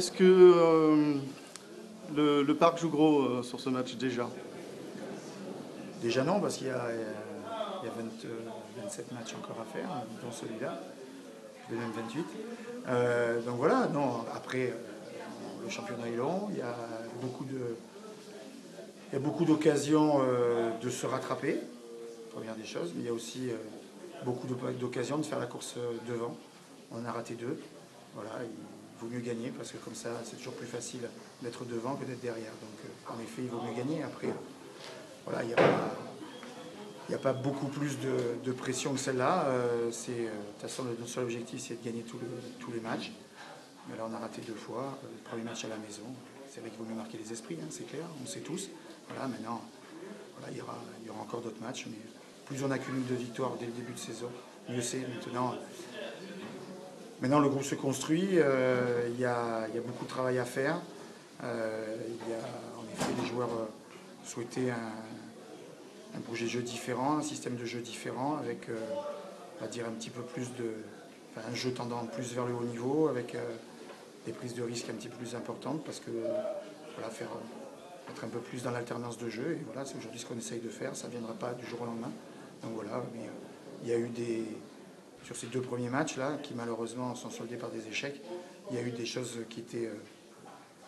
Est-ce que le Parc joue gros sur ce match déjà? Déjà non, parce qu'il y a 27 matchs encore à faire, dont celui-là, même 28. Donc voilà, non, après, le championnat est long, il y a beaucoup d'occasions de se rattraper, première des choses, mais il y a aussi beaucoup d'occasions de faire la course devant. On en a raté deux. Voilà, il vaut mieux gagner parce que comme ça, c'est toujours plus facile d'être devant que d'être derrière. Donc en effet, il vaut mieux gagner. Après, voilà, il n'y a pas beaucoup plus de pression que celle-là. De toute façon, notre seul objectif, c'est de gagner tous les matchs. Mais là, on a raté deux fois. Le premier match à la maison. C'est vrai qu'il vaut mieux marquer les esprits, hein, c'est clair, on sait tous. Voilà, maintenant, voilà, il y aura encore d'autres matchs. Mais plus on accumule de victoires dès le début de saison, mieux c'est. Maintenant, le groupe se construit. Il y a beaucoup de travail à faire. Il y a en effet les joueurs souhaitaient un projet de jeu différent, un système de jeu différent, avec on va dire un petit peu plus un jeu tendant plus vers le haut niveau, avec des prises de risques un petit peu plus importantes, parce que voilà, être un peu plus dans l'alternance de jeu. Et voilà, c'est aujourd'hui ce qu'on essaye de faire. Ça ne viendra pas du jour au lendemain. Donc voilà, mais il y a eu sur ces deux premiers matchs là, qui malheureusement sont soldés par des échecs, il y a eu des choses qui étaient,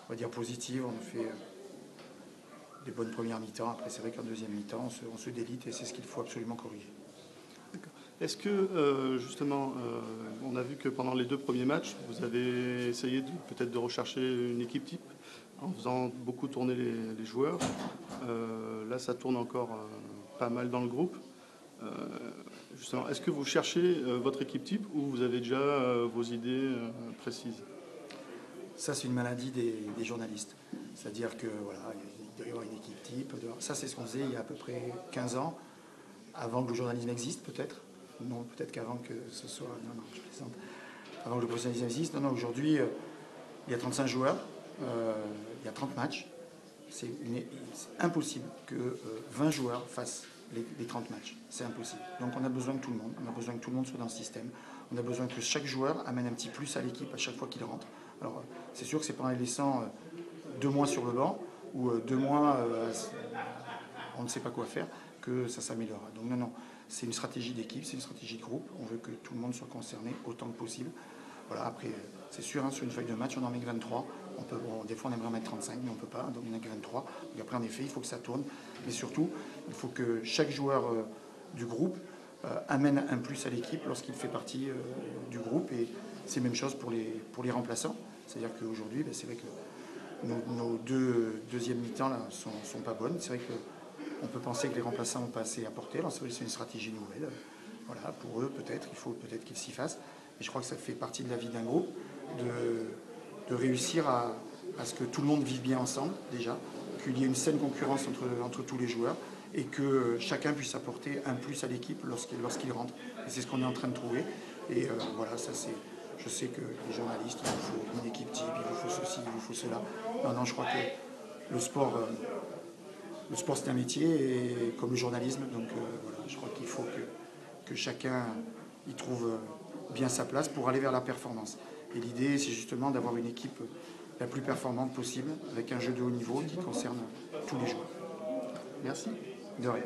on va dire, positives. On a fait des bonnes premières mi-temps. Après, c'est vrai qu'en deuxième mi-temps, on se délite et c'est ce qu'il faut absolument corriger. Est-ce que, justement, on a vu que pendant les deux premiers matchs, vous avez essayé peut-être de rechercher une équipe type en faisant beaucoup tourner les joueurs. Là, ça tourne encore pas mal dans le groupe. Justement, est-ce que vous cherchez votre équipe type ou vous avez déjà vos idées précises? Ça, c'est une maladie des journalistes. C'est-à-dire que voilà, il doit y avoir une équipe type. Ça, c'est ce qu'on faisait il y a à peu près 15 ans, avant que le journalisme existe, peut-être. Non, peut-être qu'avant que ce soit. Non, non, je plaisante. Avant que le professionnalisme existe. Non, non, aujourd'hui, il y a 35 joueurs, il y a 30 matchs. C'est impossible que 20 joueurs fassent les 30 matchs. C'est impossible. Donc on a besoin de tout le monde. On a besoin que tout le monde soit dans le système. On a besoin que chaque joueur amène un petit plus à l'équipe à chaque fois qu'il rentre. Alors c'est sûr que c'est pas en les laissant 2 mois sur le banc ou 2 mois on ne sait pas quoi faire que ça s'améliorera. Donc non, non, c'est une stratégie d'équipe, c'est une stratégie de groupe. On veut que tout le monde soit concerné autant que possible. Voilà, après, c'est sûr, hein, sur une feuille de match, on en met que 23. Des fois, on aimerait en mettre 35, mais on ne peut pas, donc il n'y en a que 23. Donc après, en effet, il faut que ça tourne. Mais surtout, il faut que chaque joueur du groupe amène un plus à l'équipe lorsqu'il fait partie du groupe. Et c'est la même chose pour les remplaçants. C'est-à-dire qu'aujourd'hui, c'est vrai que nos deuxièmes mi-temps là sont pas bonnes. C'est vrai qu'on peut penser que les remplaçants n'ont pas assez apporté. Alors c'est une stratégie nouvelle. Voilà, pour eux, peut-être, il faut peut-être qu'ils s'y fassent. Et je crois que ça fait partie de la vie d'un groupe de réussir à ce que tout le monde vive bien ensemble, déjà, qu'il y ait une saine concurrence entre tous les joueurs et que chacun puisse apporter un plus à l'équipe lorsqu'il rentre. Et c'est ce qu'on est en train de trouver. Et voilà, ça c'est. Je sais que les journalistes, il vous faut une équipe type, il vous faut ceci, il vous faut cela. Non, non, je crois que le sport c'est un métier, et comme le journalisme. Donc voilà, je crois qu'il faut que chacun y trouve bien sa place pour aller vers la performance. Et l'idée, c'est justement d'avoir une équipe la plus performante possible, avec un jeu de haut niveau qui concerne tous les joueurs. Merci. De rien.